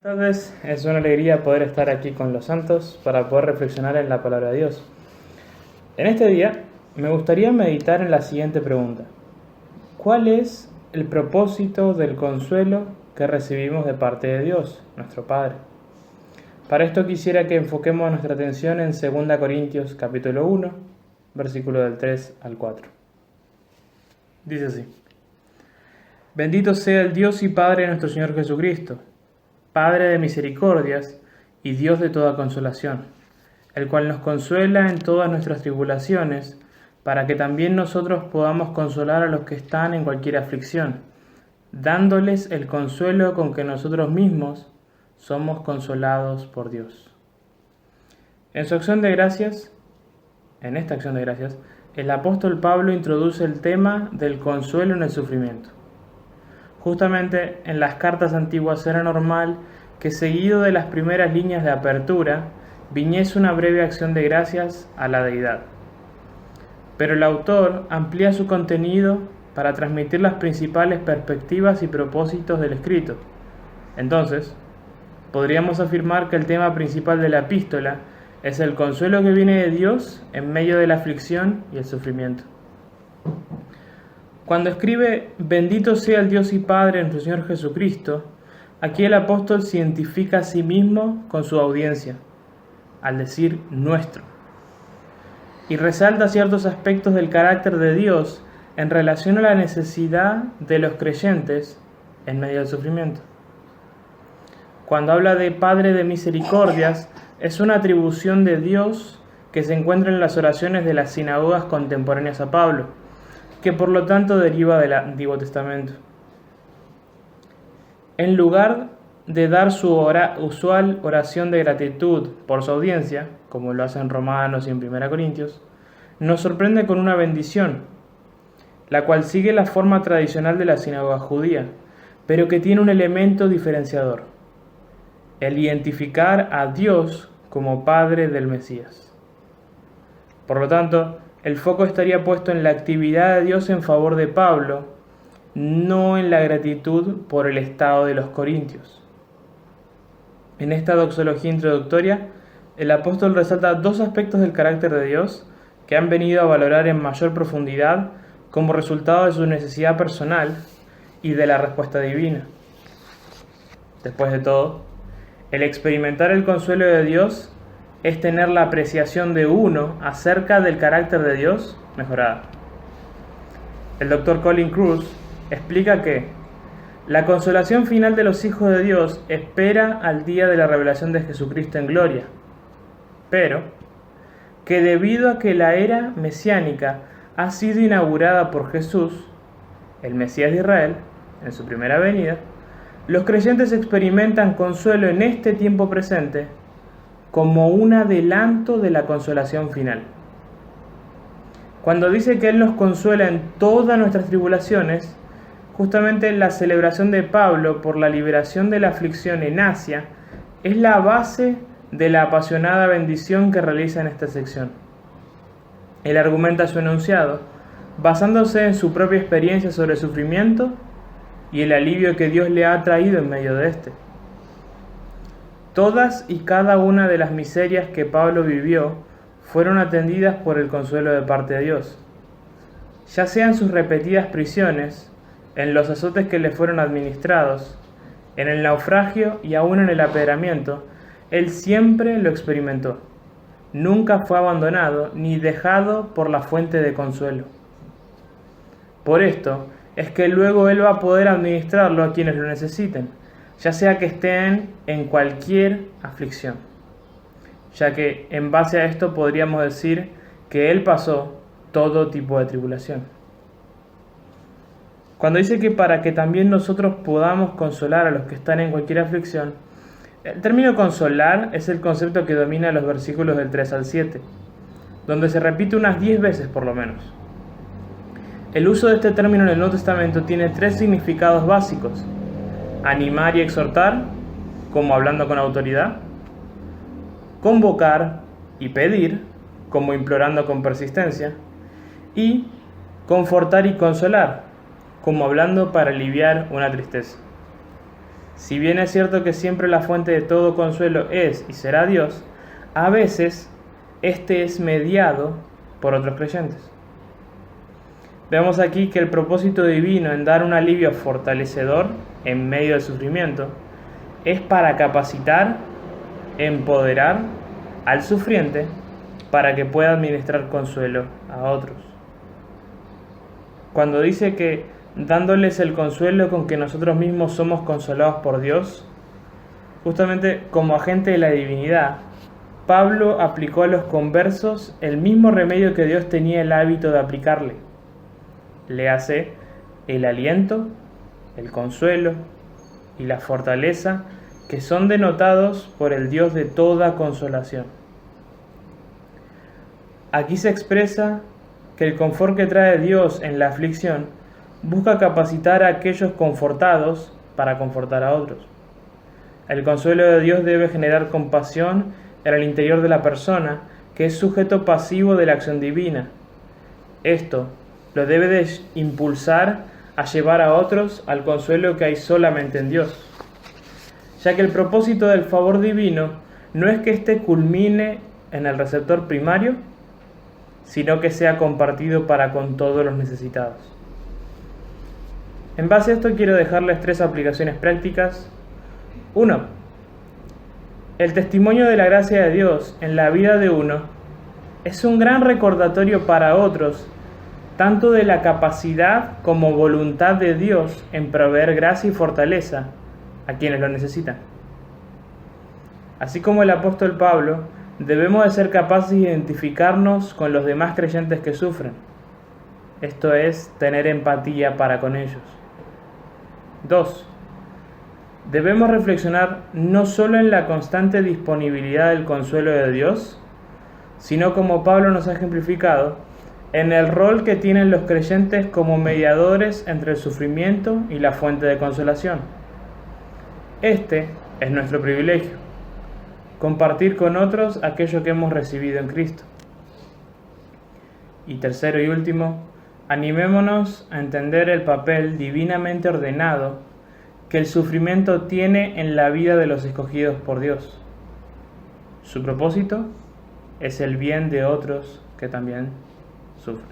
Buenas tardes, es una alegría poder estar aquí con los santos para poder reflexionar en la palabra de Dios. En este día me gustaría meditar en la siguiente pregunta: ¿cuál es el propósito del consuelo que recibimos de parte de Dios, nuestro Padre? Para esto quisiera que enfoquemos nuestra atención en 2 Corintios capítulo 1, versículo del 3 al 4. Dice así: Bendito sea el Dios y Padre de nuestro Señor Jesucristo, Padre de misericordias y Dios de toda consolación, el cual nos consuela en todas nuestras tribulaciones, para que también nosotros podamos consolar a los que están en cualquier aflicción, dándoles el consuelo con que nosotros mismos somos consolados por Dios. En esta acción de gracias, el apóstol Pablo introduce el tema del consuelo en el sufrimiento. Justamente en las cartas antiguas era normal que, seguido de las primeras líneas de apertura, viniese una breve acción de gracias a la deidad. Pero el autor amplía su contenido para transmitir las principales perspectivas y propósitos del escrito. Entonces, podríamos afirmar que el tema principal de la epístola es el consuelo que viene de Dios en medio de la aflicción y el sufrimiento. Cuando escribe «Bendito sea el Dios y Padre de nuestro Señor Jesucristo», aquí el apóstol se identifica a sí mismo con su audiencia, al decir «nuestro», y resalta ciertos aspectos del carácter de Dios en relación a la necesidad de los creyentes en medio del sufrimiento. Cuando habla de Padre de misericordias, es una atribución de Dios que se encuentra en las oraciones de las sinagogas contemporáneas a Pablo, que por lo tanto deriva del Antiguo Testamento. En lugar de dar su usual oración de gratitud por su audiencia, como lo hace en Romanos y en 1 Corintios, nos sorprende con una bendición, la cual sigue la forma tradicional de la sinagoga judía, pero que tiene un elemento diferenciador: el identificar a Dios como Padre del Mesías. Por lo tanto, el foco estaría puesto en la actividad de Dios en favor de Pablo, no en la gratitud por el estado de los corintios. En esta doxología introductoria, el apóstol resalta dos aspectos del carácter de Dios que han venido a valorar en mayor profundidad como resultado de su necesidad personal y de la respuesta divina. Después de todo, el experimentar el consuelo de Dios es tener la apreciación de uno acerca del carácter de Dios mejorada. El Dr. Colin Kruse explica que la consolación final de los hijos de Dios espera al día de la revelación de Jesucristo en gloria, pero que debido a que la era mesiánica ha sido inaugurada por Jesús, el Mesías de Israel, en su primera venida, los creyentes experimentan consuelo en este tiempo presente como un adelanto de la consolación final. Cuando dice que Él nos consuela en todas nuestras tribulaciones, justamente la celebración de Pablo por la liberación de la aflicción en Asia es la base de la apasionada bendición que realiza en esta sección. Él argumenta su enunciado basándose en su propia experiencia sobre el sufrimiento y el alivio que Dios le ha traído en medio de este. Todas y cada una de las miserias que Pablo vivió fueron atendidas por el consuelo de parte de Dios. Ya sean sus repetidas prisiones, en los azotes que le fueron administrados, en el naufragio y aún en el apedramiento, él siempre lo experimentó. Nunca fue abandonado ni dejado por la fuente de consuelo. Por esto es que luego él va a poder administrarlo a quienes lo necesiten, ya sea que estén en cualquier aflicción, ya que en base a esto podríamos decir que él pasó todo tipo de tribulación. Cuando dice que para que también nosotros podamos consolar a los que están en cualquier aflicción, el término consolar es el concepto que domina los versículos del 3 al 7, donde se repite unas 10 veces por lo menos. El uso de este término en el Nuevo Testamento tiene 3 significados básicos: animar y exhortar, como hablando con autoridad; convocar y pedir, como implorando con persistencia; y confortar y consolar, como hablando para aliviar una tristeza. Si bien es cierto que siempre la fuente de todo consuelo es y será Dios, a veces este es mediado por otros creyentes. Vemos aquí que el propósito divino en dar un alivio fortalecedor en medio del sufrimiento es para capacitar, empoderar al sufriente para que pueda administrar consuelo a otros. Cuando dice que dándoles el consuelo con que nosotros mismos somos consolados por Dios, justamente como agente de la divinidad, Pablo aplicó a los conversos el mismo remedio que Dios tenía el hábito de aplicarle. Le hace el aliento, el consuelo y la fortaleza que son denotados por el Dios de toda consolación. Aquí se expresa que el confort que trae Dios en la aflicción busca capacitar a aquellos confortados para confortar a otros. El consuelo de Dios debe generar compasión en el interior de la persona, que es sujeto pasivo de la acción divina. Esto lo debe de impulsar a llevar a otros al consuelo que hay solamente en Dios, ya que el propósito del favor divino no es que éste culmine en el receptor primario, sino que sea compartido para con todos los necesitados. En base a esto quiero dejarles 3 aplicaciones prácticas. 1. El testimonio de la gracia de Dios en la vida de uno es un gran recordatorio para otros, tanto de la capacidad como voluntad de Dios en proveer gracia y fortaleza a quienes lo necesitan. Así como el apóstol Pablo, debemos de ser capaces de identificarnos con los demás creyentes que sufren. Esto es, tener empatía para con ellos. 2. Debemos reflexionar no solo en la constante disponibilidad del consuelo de Dios, sino como Pablo nos ha ejemplificado, en el rol que tienen los creyentes como mediadores entre el sufrimiento y la fuente de consolación. Este es nuestro privilegio, compartir con otros aquello que hemos recibido en Cristo. Y tercero y último, animémonos a entender el papel divinamente ordenado que el sufrimiento tiene en la vida de los escogidos por Dios. Su propósito es el bien de otros que también sufren.